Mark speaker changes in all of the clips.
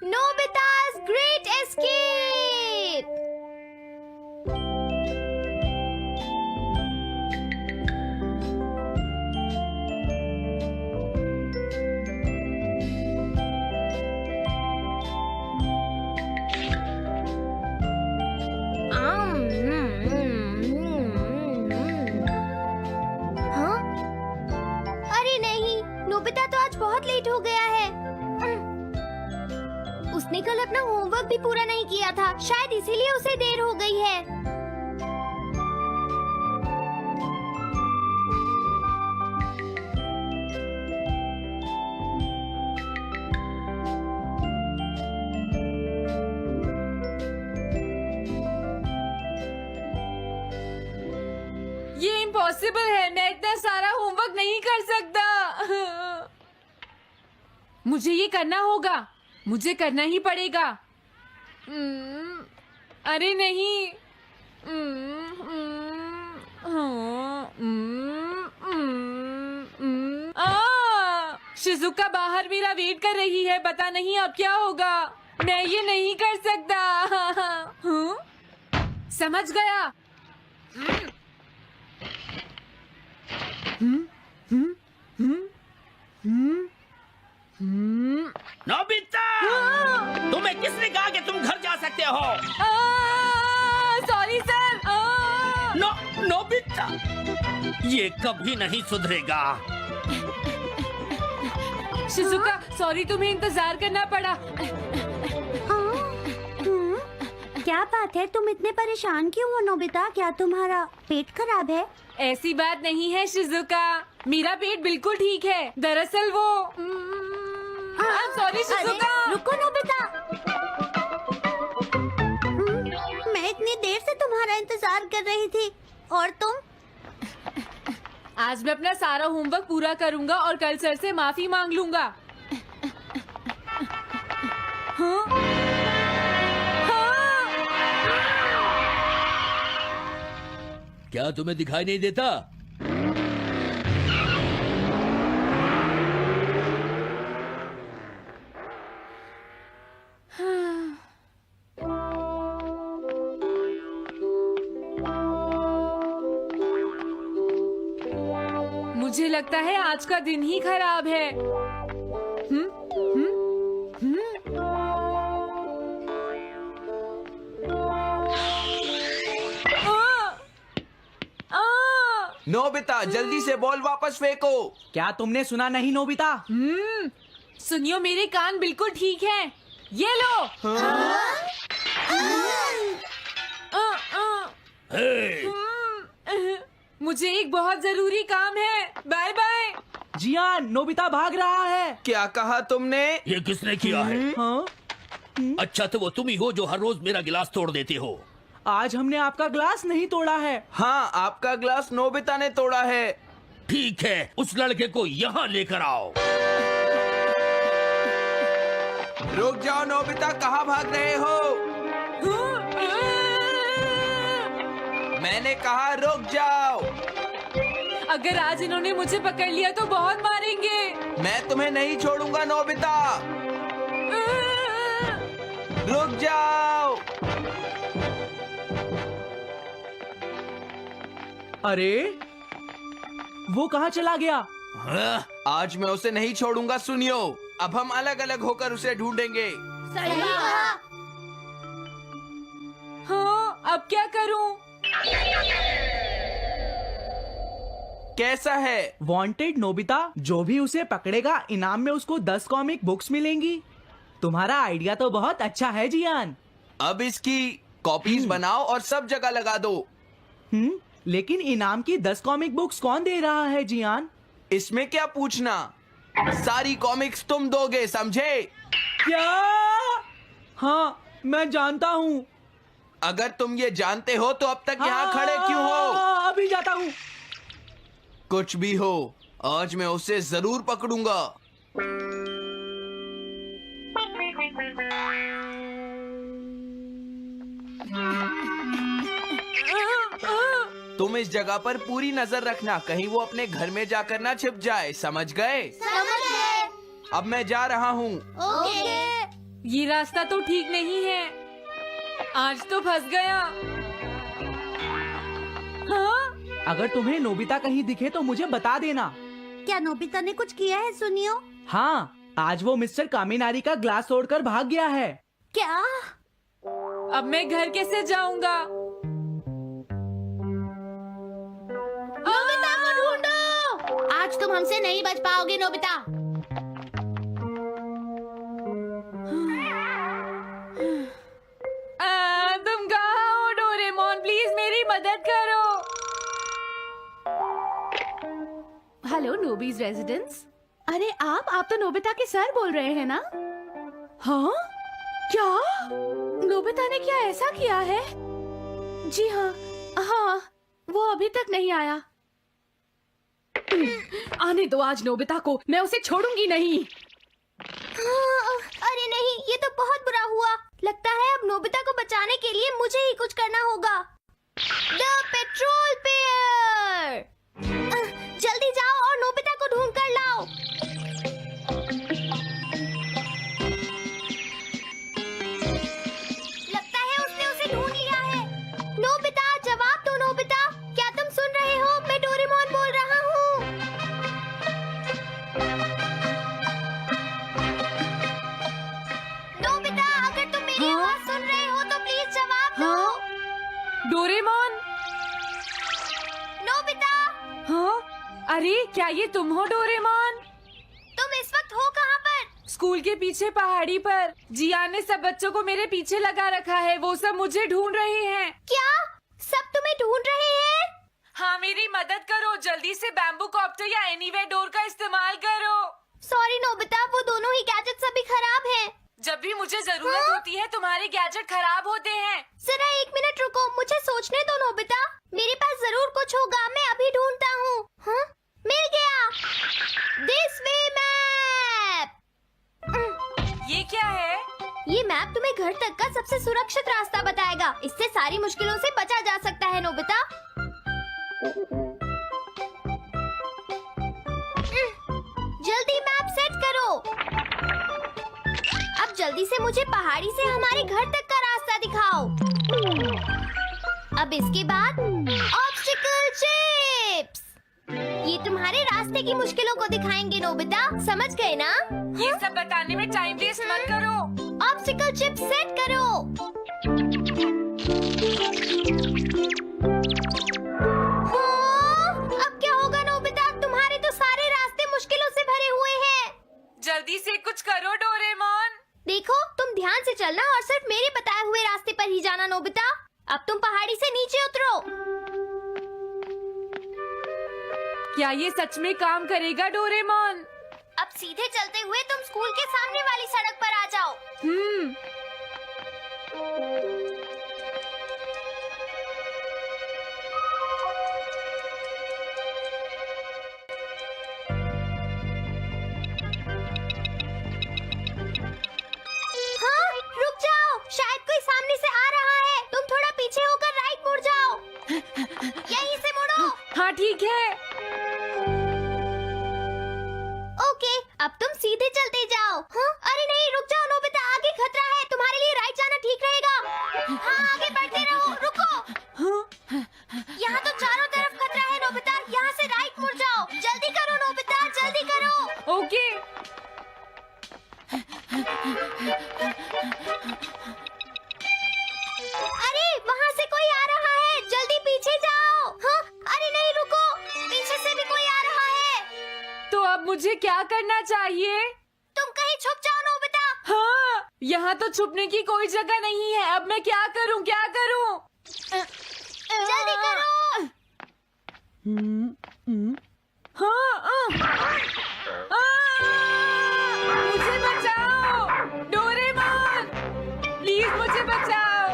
Speaker 1: Nobita's Great Escape! हाँ? अरे नहीं, नोबिता तो आज बहुत लेट हो गया है। उसने कल अपना होमवर्क भी पूरा नहीं किया था, शायद इसीलिए उसे देर हो गई है।
Speaker 2: ये इम्पॉसिबल है, मैं इतना सारा होमवर्क नहीं कर सकता। मुझे ये करना होगा, मुझे करना ही पड़ेगा। अरे नहीं। शिजुका बाहर मेरा वेट कर रही है, पता नहीं अब क्या होगा। मैं ये नहीं कर सकता। समझ गया।
Speaker 3: नोबिता, तुम्हें किसने कहा कि तुम घर जा सकते हो?
Speaker 2: Sorry sir.
Speaker 3: नोबिता, ये कभी नहीं सुधरेगा।
Speaker 2: शिजुका, सॉरी तुम्हें इंतजार करना पड़ा।
Speaker 1: क्या बात है, तुम इतने परेशान क्यों हो नोबिता? क्या तुम्हारा पेट खराब है?
Speaker 2: ऐसी बात नहीं है शिजुका, मेरा पेट बिल्कुल ठीक है। दरअसल वो सॉरी शिजुका।
Speaker 1: रुको नोबिता, मैं इतनी देर से तुम्हारा इंतजार कर रही थी और तुम?
Speaker 2: आज मैं अपना सारा होमवर्क पूरा करूंगा और कल सर से माफी मांग लूंगा। हाँ? हाँ?
Speaker 3: क्या तुम्हें दिखाई नहीं देता?
Speaker 2: मुझे लगता है आज का दिन ही खराब है।
Speaker 4: नोबिता, जल्दी से बॉल वापस फेंको।
Speaker 5: क्या तुमने सुना नहीं नोबिता?
Speaker 2: सुनियो, मेरे कान बिल्कुल ठीक हैं। ये लो। मुझे एक बहुत जरूरी काम है। Bye bye.
Speaker 5: जियान, नोबिता भाग रहा है।
Speaker 4: क्या कहा तुमने?
Speaker 3: ये किसने किया है?
Speaker 5: हाँ?
Speaker 3: अच्छा, तो वो तुम ही हो जो हर रोज मेरा गिलास तोड़ देते हो।
Speaker 5: आज हमने आपका ग्लास नहीं तोड़ा है।
Speaker 4: हाँ, आपका ग्लास नोबिता ने तोड़ा है।
Speaker 3: ठीक है, उस लड़के को यहाँ लेकर आओ।
Speaker 4: रुक जाओ नोबिता, कहाँ भाग रहे हो? मैंने कहा रुक जाओ।
Speaker 2: अगर आज इन्होंने मुझे पकड़ लिया तो बहुत मारेंगे।
Speaker 4: मैं तुम्हें नहीं छोड़ूंगा नोबिता, रुक जाओ।
Speaker 5: अरे वो कहाँ चला गया?
Speaker 4: आज मैं उसे नहीं छोड़ूंगा। सुनियो, अब हम अलग अलग होकर उसे ढूंढेंगे।
Speaker 1: सही कहा।
Speaker 2: हाँ, अब क्या करूं?
Speaker 4: कैसा है?
Speaker 5: वांटेड नोबिता, जो भी उसे पकड़ेगा इनाम में उसको 10 कॉमिक बुक्स मिलेंगी। तुम्हारा आइडिया तो बहुत अच्छा है जियान।
Speaker 4: अब इसकी कॉपीज बनाओ और सब जगह लगा दो।
Speaker 5: लेकिन इनाम की 10 कॉमिक बुक्स कौन दे रहा है जियान?
Speaker 4: इसमें क्या पूछना, सारी कॉमिक्स तुम दोगे, समझे?
Speaker 5: क्या? हाँ, मैं जानता हूँ।
Speaker 4: अगर तुम ये जानते हो तो अब तक यहाँ खड़े क्यों हो?
Speaker 5: अभी जाता हूँ।
Speaker 4: कुछ भी हो, आज मैं उसे जरूर पकड़ूंगा। तुम इस जगह पर पूरी नजर रखना, कहीं वो अपने घर में जाकर ना छिप जाए, समझ गए?
Speaker 1: समझ गए।
Speaker 4: अब मैं जा रहा हूँ।
Speaker 1: ओके।
Speaker 2: ये रास्ता तो ठीक नहीं है, आज तो फंस गया। हाँ?
Speaker 5: अगर तुम्हें नोबिता कहीं दिखे तो मुझे बता देना।
Speaker 1: क्या नोबिता ने कुछ किया है सुनियो?
Speaker 5: हाँ, आज वो मिस्टर कामिनारी का ग्लास तोड़कर भाग गया है।
Speaker 1: क्या?
Speaker 2: अब मैं घर कैसे जाऊंगा?
Speaker 6: नोबिता को ढूंढो। आज तुम हमसे नहीं बच पाओगे नोबिता।
Speaker 2: तुम कहाँ हो डोरेमोन? प्लीज मेरी मदद करो।
Speaker 6: हेलो नोबीज रेजिडेंस। अरे आप तो नोबिता के सर बोल रहे हैं ना? हाँ? क्या? नोबिता ने क्या ऐसा किया है? जी हाँ, वो अभी तक नहीं आया। आने दो आज नोबिता को, मैं उसे छोड़ूंगी नहीं।
Speaker 1: अरे नहीं, ये तो बहुत बुरा हुआ। लगता है अब नोबिता को बचाने के लिए मुझे ही कुछ करना होगा। द पेट्रोल पेयर, जल्दी जाओ और नोबिता को ढूंढ कर लाओ। लगता है उसने उसे ढूंढ लिया है। नोबिता, जवाब दो नोबिता, क्या तुम सुन रहे हो? मैं डोरेमोन बोल रहा हूँ। नोबिता, अगर तुम मेरी आवाज सुन रहे हो तो प्लीज जवाब दो।
Speaker 2: डोरेमोन?
Speaker 1: नोबिता,
Speaker 2: हाँ? अरे क्या ये तुम हो डोरेमोन?
Speaker 1: तुम इस वक्त हो कहाँ पर?
Speaker 2: स्कूल के पीछे पहाड़ी पर। जियान ने सब बच्चों को मेरे पीछे लगा रखा है, वो सब मुझे ढूंढ रहे हैं।
Speaker 1: क्या सब तुम्हें ढूंढ रहे हैं?
Speaker 2: हाँ, मेरी मदद करो, जल्दी से बैम्बू कॉप्टर या एनीवेयर डोर का इस्तेमाल करो।
Speaker 1: सॉरी नोबिता, वो दोनों ही गैजेट्स अभी खराब हैं।
Speaker 2: जब भी मुझे जरूरत होती है तुम्हारे गैजेट खराब होते हैं।
Speaker 1: जरा 1 मिनट रुको, मुझे सोचने दो नोबिता। मेरे पास जरूर कुछ होगा, मैं अभी ढूंढता हूँ। हाँ? मिल गया। This way map.
Speaker 2: ये क्या है?
Speaker 1: ये मैप तुम्हें घर तक का सबसे सुरक्षित रास्ता बताएगा। इससे सारी मुश्किलों से बचा जा सकता है नोबिता। जल्दी मैप सेट करो। अब जल्दी से मुझे पहाड़ी से हमारे घर तक का रास्ता दिखाओ। अब इसके बाद ऑब्स्टिकल चिप्स। ये तुम्हारे रास्ते की मुश्किलों को दिखाएंगे नोबिता, समझ गए ना?
Speaker 2: ये सब बताने में टाइम वेस्ट मत करो।
Speaker 1: ऑब्स्टिकल चिप्स सेट करो। हाँ, अब क्या होगा नोबिता? तुम्हारे तो सारे रास्ते मुश्किलों से भरे हुए हैं।
Speaker 2: जल्दी से कुछ करो डोरेमोन।
Speaker 1: देखो, तुम ध्यान से चलना और सिर्फ मेरे बताए हुए रास्ते पर ही जाना नोबिता। अब तुम पहाड़ी से नीचे उतरो।
Speaker 2: क्या ये सच में काम करेगा डोरेमोन?
Speaker 1: अब सीधे चलते हुए तुम स्कूल के सामने वाली सड़क पर आ जाओ। हाँ, रुक जाओ, शायद कोई सामने से आ रहा है। तुम थोड़ा पीछे होकर राइट मुड़ जाओ। यहीं से मुड़ो।
Speaker 2: हाँ ठीक है।
Speaker 1: ओके, अब तुम सीधे चलते जाओ। हाँ? अरे नहीं, रुक जाओ नोबिता, आगे खतरा है। तुम्हारे लिए राइट जाना ठीक रहेगा। हाँ, आगे बढ़ते रहो। रुको, यहाँ तो चारों तरफ खतरा है नोबिता, यहाँ से राइट मुड़ जाओ। जल्दी करो नोबिता, जल्दी करो।
Speaker 2: ओके।
Speaker 1: अरे वहाँ से कोई आ रहा है, जल्दी पीछे जाओ। हाँ? अरे नहीं, रुको, पीछे से भी कोई आ रहा है।
Speaker 2: तो अब मुझे क्या करना चाहिए?
Speaker 1: तुम कहीं छुप जाओ नोबिता।
Speaker 2: हाँ, यहाँ तो छुपने की कोई जगह नहीं है। अब मैं क्या करूँ, क्या करूँ?
Speaker 1: जल्दी करो।
Speaker 2: हाँ, मुझे बचाओ डोरेमोन, प्लीज मुझे बचाओ।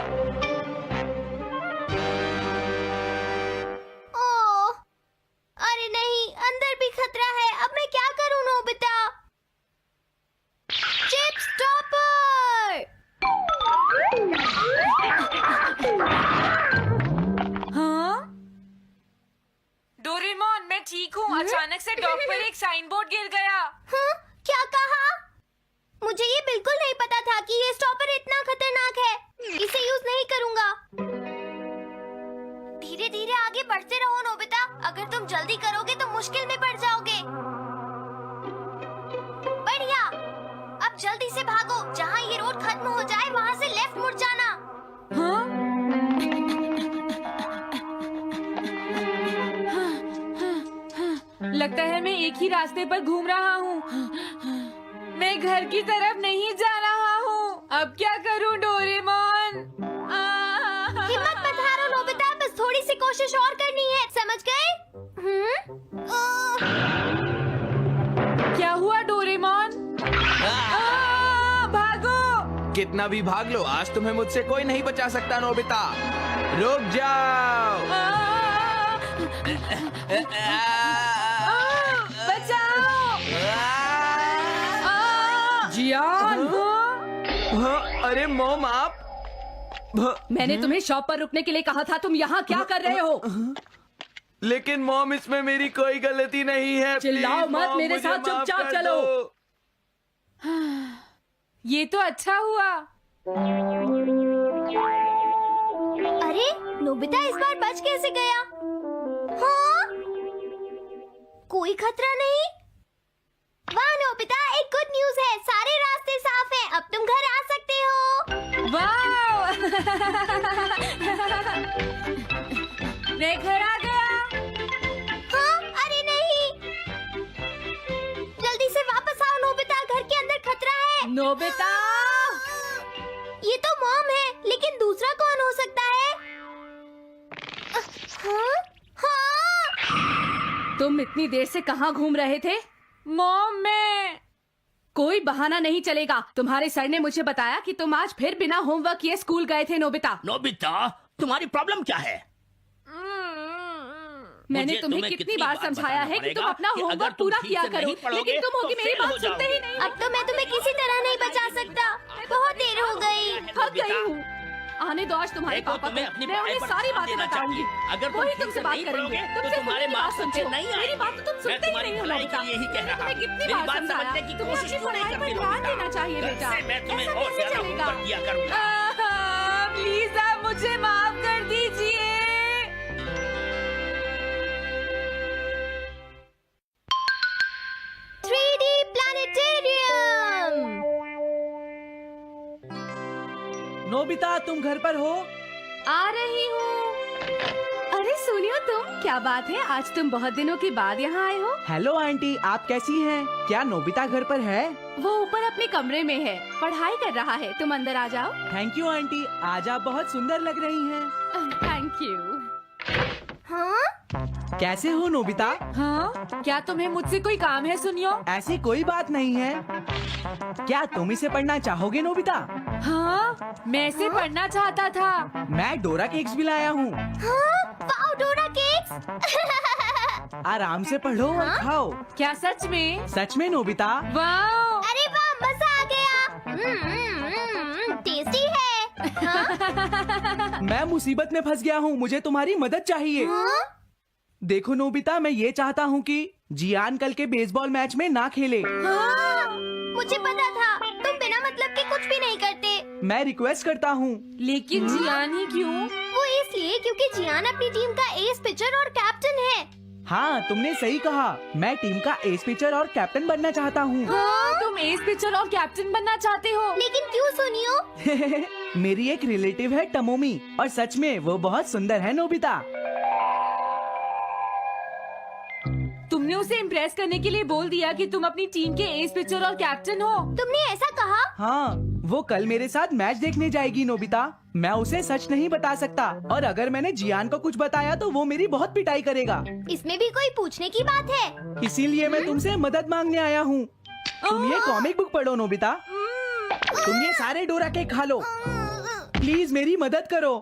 Speaker 1: ओह, अरे नहीं, अंदर भी खतरा है। अब मैं क्या करूं नोबिता? Chip stopper.
Speaker 2: हाँ? डोरेमोन, मैं ठीक हूँ। अचानक से डॉग पर एक साइन बोर्ड
Speaker 1: जल्दी करोगे तो मुश्किल में पड़ जाओगे। बढ़िया, अब जल्दी से भागो। जहाँ ये रोड खत्म हो जाए वहाँ से लेफ्ट मुड़ जाना।
Speaker 2: हाँ? लगता है मैं एक ही रास्ते पर घूम रहा हूँ। मैं घर की तरफ नहीं जा रहा हूँ। अब क्या करूँ डोरेमोन?
Speaker 1: हिम्मत मत हारो नोबिता, बस थोड़ी सी कोशिश और करनी है, समझ गए?
Speaker 2: क्या हुआ डोरेमोन? भागो!
Speaker 4: कितना भी भाग लो, आज तुम्हें मुझसे कोई नहीं बचा सकता नोबिता। रुक जाओ।
Speaker 2: बचाओ! जियान!
Speaker 4: अरे मॉम, आप
Speaker 6: मैंने तुम्हें शॉप पर रुकने के लिए कहा था, तुम यहाँ क्या कर रहे हो?
Speaker 4: लेकिन मॉम, इसमें मेरी कोई गलती नहीं है।
Speaker 6: चिल्लाओ
Speaker 4: प्लीज,
Speaker 6: मत,
Speaker 4: मॉम,
Speaker 6: मेरे
Speaker 4: मुझे
Speaker 6: साथ
Speaker 4: माफ
Speaker 6: चुपचाप
Speaker 4: कर
Speaker 6: चलो।
Speaker 4: दो।
Speaker 2: ये तो अच्छा हुआ।
Speaker 1: अरे नोबिता इस बार बच कैसे गया? हाँ? कोई खतरा नहीं? वाह नोबिता, एक गुड न्यूज है, सारे रास्ते साफ हैं, अब तुम घर आ सकते हो।
Speaker 2: वाह! मैं घर आ गया।
Speaker 1: हाँ? अरे नहीं, जल्दी से वापस आओ नोबिता, घर के अंदर खतरा है।
Speaker 2: नोबिता!
Speaker 1: ये तो मॉम है, लेकिन दूसरा कौन हो सकता है? हाँ? हाँ?
Speaker 6: तुम इतनी देर से कहाँ घूम रहे थे?
Speaker 2: मॉम, मैं
Speaker 6: कोई बहाना नहीं चलेगा। तुम्हारे सर ने मुझे बताया कि तुम आज फिर बिना होमवर्क किए स्कूल गए थे नोबिता।
Speaker 3: नोबिता, तुम्हारी प्रॉब्लम क्या है?
Speaker 6: मैंने
Speaker 3: मुझे
Speaker 6: तुम्हें कितनी बार समझाया है कि तुम अपना
Speaker 3: कि
Speaker 6: होमवर्क
Speaker 3: अगर तुम
Speaker 6: पूरा
Speaker 3: ठीक
Speaker 6: किया
Speaker 3: से
Speaker 6: करो,
Speaker 3: नहीं पढ़ोगे,
Speaker 6: लेकिन तुम होगी
Speaker 3: तो
Speaker 6: मेरी
Speaker 3: फेल हो
Speaker 6: बात सुनते ही
Speaker 3: जाओगे।
Speaker 6: नहीं।
Speaker 1: अब तो मैं तुम्हें किसी तरह नहीं बचा सकता, बहुत देर हो गई।
Speaker 6: थक गई हूँ। आने दो आज तुम्हारे
Speaker 3: देखो,
Speaker 6: पापा को,
Speaker 3: तुम्हें अपनी
Speaker 6: मैं
Speaker 3: पढ़ाई
Speaker 6: उन्हें
Speaker 3: पर
Speaker 6: सारी
Speaker 3: ध्यान
Speaker 6: बातें
Speaker 3: देना
Speaker 6: बताऊंगी।
Speaker 3: चाहिए। अगर तुम
Speaker 6: वही
Speaker 3: ठीक
Speaker 6: तुमसे
Speaker 3: से
Speaker 6: बात
Speaker 3: नहीं
Speaker 6: करेंगे।
Speaker 3: पढ़ोगे, तो
Speaker 6: तुमसे
Speaker 3: तुम्हारे
Speaker 6: खुद की
Speaker 3: मार्क्स
Speaker 6: बात
Speaker 3: अच्छे
Speaker 6: सुनते हो।
Speaker 3: नहीं
Speaker 6: मेरी
Speaker 3: आएंगे।
Speaker 6: बात तो तुम
Speaker 3: मैं
Speaker 6: सुनते ही
Speaker 3: तुम्हारी
Speaker 6: नहीं हो
Speaker 3: भलाई
Speaker 6: नोबिता।
Speaker 3: के लिए ही कह
Speaker 6: मैंने
Speaker 3: रहा
Speaker 6: तुम्हें
Speaker 3: हूँ।
Speaker 6: कितनी
Speaker 3: मेरी
Speaker 6: बार
Speaker 3: बात
Speaker 6: समझाया,
Speaker 3: समझने की
Speaker 6: तुम्हें
Speaker 3: कोशिश
Speaker 6: अपनी
Speaker 3: क्यों नहीं
Speaker 6: पढ़ाई पर
Speaker 3: करती
Speaker 6: ध्यान
Speaker 3: नोबिता?
Speaker 6: देना चाहिए
Speaker 3: कल
Speaker 6: बेटा।
Speaker 3: से मैं तुम्हें
Speaker 6: ऐसा
Speaker 3: और
Speaker 6: कैसे
Speaker 3: ज्यादा
Speaker 6: चलेगा?
Speaker 3: होमवर्क दिया करूंगा।
Speaker 2: प्लीज आप मुझे माफ कर दीजिए।
Speaker 1: 3D planetarium.
Speaker 5: नोबिता, तुम घर पर हो?
Speaker 6: आ रही हूँ। अरे सुनियो तुम, क्या बात है, आज तुम बहुत दिनों के बाद यहाँ आए हो।
Speaker 5: हेलो आंटी, आप कैसी हैं? क्या नोबिता घर पर है?
Speaker 6: वो ऊपर अपने कमरे में है, पढ़ाई कर रहा है। तुम अंदर आ जाओ।
Speaker 5: थैंक यू आंटी, आज आप बहुत सुंदर लग रही हैं।
Speaker 6: Thank you.
Speaker 1: हाँ?
Speaker 5: कैसे हो नोबिता?
Speaker 2: हाँ? क्या तुम्हें मुझसे कोई काम है सुनियो?
Speaker 5: ऐसी कोई बात नहीं है। क्या तुम इसे पढ़ना चाहोगे नोबिता?
Speaker 2: हाँ? मैं इसे पढ़ना चाहता था।
Speaker 5: मैं डोरा केक्स भी लाया हूँ।
Speaker 1: हाँ? वाओ, डोरा केक्स।
Speaker 5: आराम से पढ़ो और खाओ।
Speaker 2: क्या सच में?
Speaker 5: सच में नोबिता?
Speaker 2: वाह!
Speaker 1: अरे वाह, मजा आ गया। टेस्टी है। हाँ?
Speaker 5: मैं मुसीबत में फंस गया हूँ, मुझे तुम्हारी मदद चाहिए।
Speaker 1: हाँ?
Speaker 5: देखो नोबिता, मैं ये चाहता हूँ कि जियान कल के बेसबॉल मैच में ना खेले।
Speaker 1: हाँ? मुझे पता था, तुम बिना मतलब के कुछ भी नहीं करते।
Speaker 5: मैं रिक्वेस्ट करता हूँ।
Speaker 2: लेकिन जियान ही क्यों?
Speaker 1: वो इसलिए क्योंकि जियान अपनी टीम का एस पिचर और कैप्टन है।
Speaker 5: हाँ, तुमने सही कहा। मैं टीम का एस पिचर और कैप्टन बनना चाहता हूँ।
Speaker 2: हाँ? तुम एस पिचर और कैप्टन बनना चाहते हो?
Speaker 1: लेकिन क्यों सुनियो?
Speaker 5: मेरी एक रिलेटिव है टमोमी, और सच में वो बहुत सुंदर है नोबिता।
Speaker 2: तुमने उसे इम्प्रेस करने के लिए बोल दिया कि तुम अपनी टीम के एस पिचर और कैप्टन हो।
Speaker 1: तुमने ऐसा कहा?
Speaker 5: हाँ, वो कल मेरे साथ मैच देखने जाएगी नोबिता। मैं उसे सच नहीं बता सकता, और अगर मैंने जियान को कुछ बताया तो वो मेरी बहुत पिटाई करेगा।
Speaker 1: इसमें भी कोई पूछने की बात है?
Speaker 5: इसीलिए मैं तुमसे मदद मांगने आया हूँ। तुम ये कॉमिक बुक पढ़ो नोबिता। तुम ये सारे डोरा केक खा लो। प्लीज मेरी मदद करो।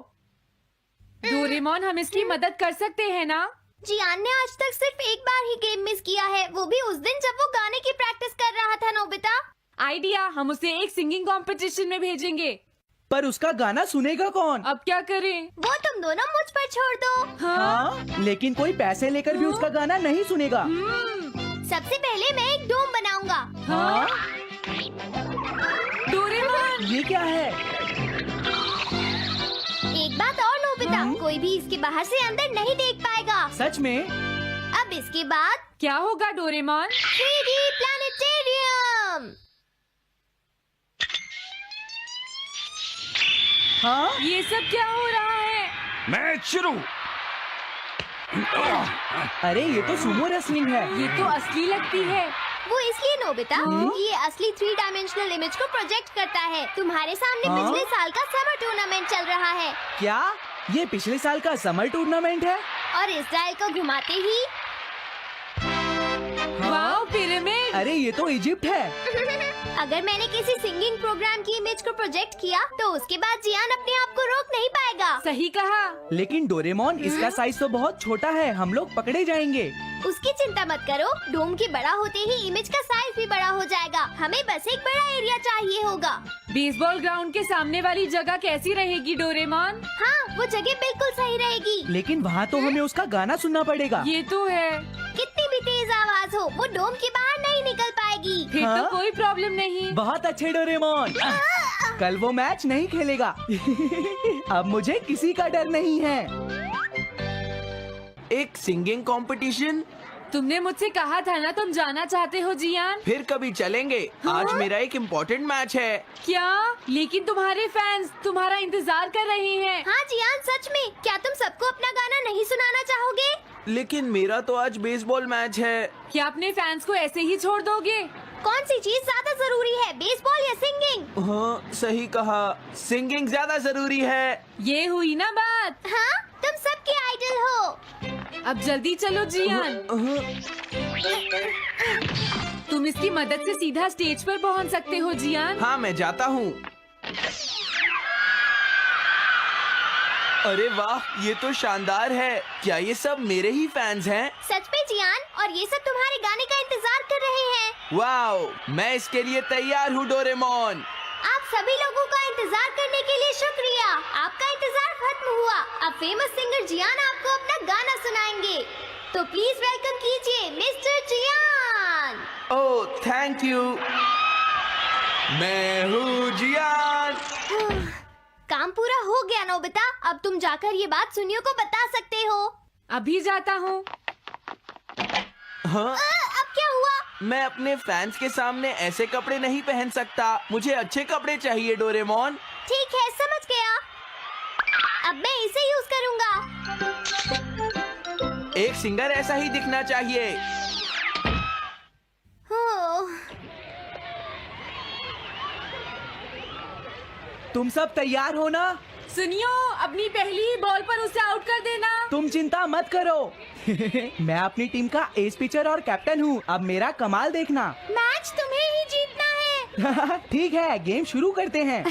Speaker 2: डोरेमोन, हम इसकी मदद कर सकते हैं ना?
Speaker 1: जियान ने आज तक सिर्फ एक बार ही गेम मिस किया है, वो भी उस दिन जब वो गाने की प्रैक्टिस कर रहा था नोबिता।
Speaker 2: आइडिया, हम उसे एक सिंगिंग कंपटीशन में भेजेंगे।
Speaker 5: पर उसका गाना सुनेगा कौन?
Speaker 2: अब क्या करें?
Speaker 1: वो तुम दोनों मुझ पर छोड़ दो।
Speaker 5: हाँ, लेकिन कोई पैसे लेकर भी उसका गाना नहीं सुनेगा।
Speaker 1: सबसे पहले मैं एक डोम बनाऊंगा।
Speaker 5: हाँ?
Speaker 2: डोरेमोन!
Speaker 5: ये क्या है?
Speaker 1: एक बात और नोबिता, कोई भी इसके बाहर से अंदर नहीं देख पाएगा।
Speaker 5: सच में?
Speaker 1: अब इसके बाद
Speaker 2: क्या होगा डोरेमोन?
Speaker 1: 3D planetarium.
Speaker 5: हाँ
Speaker 2: ये सब क्या हो रहा है?
Speaker 3: मैच शुरू।
Speaker 5: अरे ये तो सुमो रेसलिंग है।
Speaker 2: ये तो असली लगती है।
Speaker 1: वो इसलिए नोबिता, ये असली 3 डायमेंशनल इमेज को प्रोजेक्ट करता है। तुम्हारे सामने
Speaker 5: हाँ?
Speaker 1: पिछले साल का समर टूर्नामेंट चल रहा है
Speaker 5: क्या ये पिछले साल का समर टूर्नामेंट है?
Speaker 1: और इस डायल को घुमाते ही
Speaker 2: वाओ, पिरामिड।
Speaker 5: अरे ये तो इजिप्ट है।
Speaker 1: अगर मैंने किसी सिंगिंग प्रोग्राम की इमेज को प्रोजेक्ट किया तो उसके बाद जियान अपने आप को रोक नहीं पाएगा।
Speaker 2: सही कहा।
Speaker 5: लेकिन डोरेमोन इसका साइज तो बहुत छोटा है, हम लोग पकड़े जाएंगे।
Speaker 1: उसकी चिंता मत करो, डोम के बड़ा होते ही इमेज का साइज भी बड़ा हो जाएगा। हमें बस एक बड़ा एरिया चाहिए होगा।
Speaker 2: बेसबॉल ग्राउंड के सामने वाली जगह कैसी रहेगी डोरेमोन?
Speaker 1: हाँ, वो जगह बिल्कुल सही रहेगी।
Speaker 5: लेकिन वहाँ तो हमें उसका गाना सुनना पड़ेगा।
Speaker 2: ये तो है।
Speaker 1: कितनी भी तेज आवाज हो, वो डोम के बाहर नहीं निकल पाएगी।
Speaker 2: फिर
Speaker 5: हाँ?
Speaker 2: तो कोई प्रॉब्लम नहीं।
Speaker 5: बहुत अच्छे डोरेमोन। कल वो मैच नहीं खेलेगा। अब मुझे किसी का डर नहीं है।
Speaker 4: एक सिंगिंग कंपटीशन?
Speaker 2: तुमने मुझसे कहा था ना तुम जाना चाहते हो जियान।
Speaker 4: फिर कभी चलेंगे। आज मेरा एक इम्पोर्टेंट मैच है।
Speaker 2: क्या? लेकिन तुम्हारे फैंस तुम्हारा इंतजार कर रहे हैं।
Speaker 1: हाँ जियान, सच में क्या तुम सबको अपना गाना नहीं सुनाना चाहोगे?
Speaker 4: लेकिन मेरा तो आज बेसबॉल मैच है।
Speaker 2: क्या अपने फैंस को ऐसे ही छोड़ दोगे?
Speaker 1: कौन सी चीज ज्यादा जरूरी है, बेसबॉल या सिंगिंग?
Speaker 4: हाँ सही कहा, सिंगिंग ज्यादा जरूरी है।
Speaker 2: ये हुई ना बात।
Speaker 1: हाँ, तुम सबके आइडल हो।
Speaker 2: अब जल्दी चलो जियान। तुम इसकी मदद से सीधा स्टेज पर पहुंच सकते हो जियान।
Speaker 4: हाँ मैं जाता हूँ। अरे वाह, ये तो शानदार है। क्या ये सब मेरे ही फैंस हैं?
Speaker 1: सच में जियान, और ये सब तुम्हारे गाने का इंतजार कर रहे हैं।
Speaker 4: वाओ, मैं इसके लिए तैयार हूँ डोरेमोन।
Speaker 1: आप सभी लोगों का इंतजार करने के लिए शुक्रिया। आपका इंतजार खत्म हुआ। अब फेमस सिंगर जियान आपको अपना गाना सुनाएंगे। तो प्लीज वेलकम कीजिए mister Jian.
Speaker 4: Oh thank you. मैं हूँ जियान।
Speaker 1: काम पूरा हो गया नोबिता, अब तुम जाकर ये बात सुनियो को बता सकते हो।
Speaker 2: अभी जाता हूँ।
Speaker 4: हाँ,
Speaker 1: अब क्या हुआ?
Speaker 4: मैं अपने फैंस के सामने ऐसे कपड़े नहीं पहन सकता। मुझे अच्छे कपड़े चाहिए डोरेमोन।
Speaker 1: ठीक है, समझ गया। अब मैं इसे यूज करूंगा।
Speaker 4: एक सिंगर ऐसा ही दिखना चाहिए।
Speaker 5: तुम सब तैयार हो ना?
Speaker 2: सुनियो, अपनी पहली ही बॉल पर उसे आउट कर देना।
Speaker 5: तुम चिंता मत करो। मैं अपनी टीम का एस पिचर और कैप्टन हूँ। अब मेरा कमाल देखना।
Speaker 1: मैच तुम्हें ही जीतना है।
Speaker 5: ठीक है, गेम शुरू करते हैं।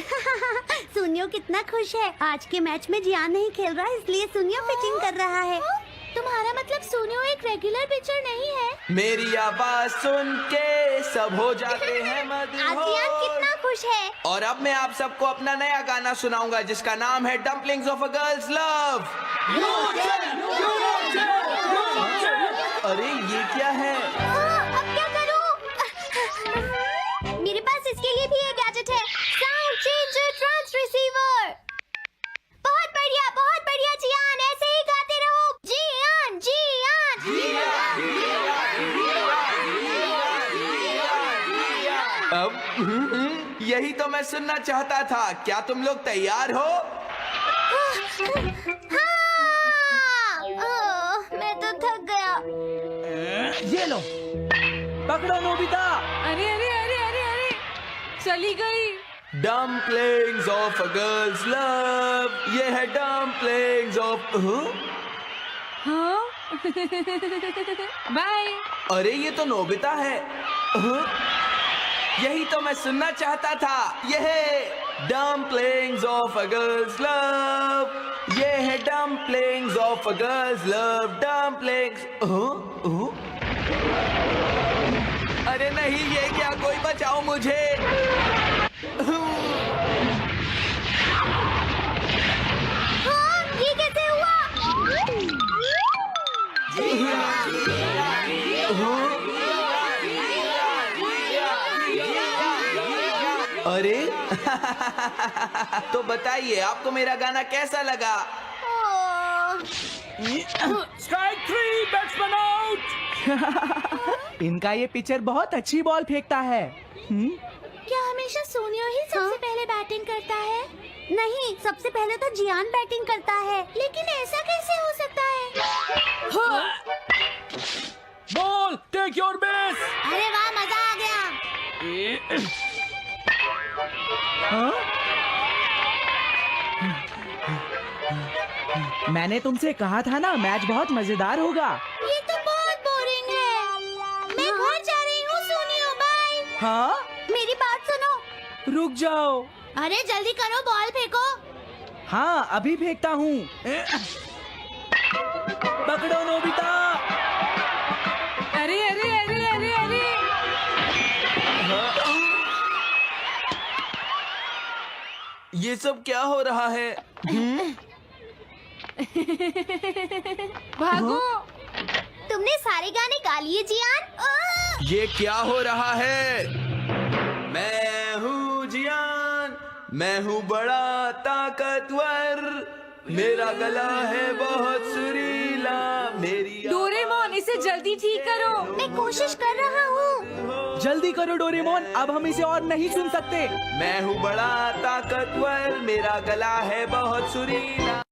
Speaker 1: सुनियो कितना खुश है। आज के मैच में जियान नहीं खेल रहा, इसलिए सुनियो पिचिंग कर रहा है। तुम्हारा मतलब सुनियो एक रेगुलर पिचर नहीं है?
Speaker 4: मेरी आवाज सुन के सब हो जाते हैं
Speaker 1: आज जियान कितना खुश है।
Speaker 4: और अब मैं आप सबको अपना नया गाना सुनाऊंगा जिसका नाम है dumplings of a girls love. अरे ये क्या है?
Speaker 1: अब क्या करूं? मेरे पास इसके लिए भी एक गैजेट है, साउंड चेंजर ट्रांस रिसीवर। बहुत बढ़िया जियान, ऐसे ही गाते रहो। जियान
Speaker 4: अब यही तो मैं सुनना चाहता था। क्या तुम लोग तैयार हो?
Speaker 1: हाँ, मैं तो थक गया।
Speaker 5: ये लो, पकड़ो नोबिता।
Speaker 2: अरे अरे अरे अरे अरे, चली गई।
Speaker 4: Dumplings of a girls love. ये है डम्पलिंग्स ऑफ।
Speaker 2: हाँ? बाय।
Speaker 4: अरे ये तो नोबिता है। यही तो मैं सुनना चाहता था। ये है dumplings of a girls love. ये है dumplings of a girls love. Dumplings. अरे नहीं, ये क्या? कोई बचाओ मुझे।
Speaker 1: हाँ, ये कैसे हुआ?
Speaker 4: अरे तो बताइए आपको मेरा गाना कैसा लगा?
Speaker 1: ओह,
Speaker 3: स्ट्राइक 3, बैट्समैन आउट।
Speaker 5: इनका ये पिचर बहुत अच्छी बॉल फेंकता है।
Speaker 1: क्या हमेशा सोनियो ही सबसे पहले बैटिंग करता है? नहीं, सबसे पहले तो जियान बैटिंग करता है। लेकिन ऐसा कैसे हो सकता है?
Speaker 3: Ball, take your base.
Speaker 1: अरे वाह, मजा आ गया।
Speaker 5: हाँ? मैंने तुमसे कहा था ना, मैच बहुत मजेदार होगा।
Speaker 1: ये तो बहुत बोरिंग है। मैं घर जा रही हूँ सोनियो, बाय।
Speaker 5: हाँ?
Speaker 1: मेरी बात सुनो।
Speaker 5: रुक जाओ।
Speaker 1: अरे जल्दी करो, बॉल फेंको।
Speaker 5: हाँ, अभी फेंकता हूँ। पकड़ो नोबिता।
Speaker 2: अरे अरे अरे अरे अरे
Speaker 4: ये सब क्या हो रहा है?
Speaker 2: भागो।
Speaker 1: तुमने सारे गाने गा लिए जियान?
Speaker 4: ये क्या हो रहा है? मैं हूँ जियान, मैं हूँ बड़ा ताकतवर, मेरा गला है बहुत सुरीला, मेरी
Speaker 2: डोरेमोन, इसे जल्दी ठीक करो।
Speaker 1: मैं कोशिश कर रहा हूँ।
Speaker 5: जल्दी करो डोरेमोन, अब हम इसे और नहीं सुन सकते।
Speaker 4: मैं हूँ बड़ा ताकतवर, मेरा गला है बहुत सुरीला।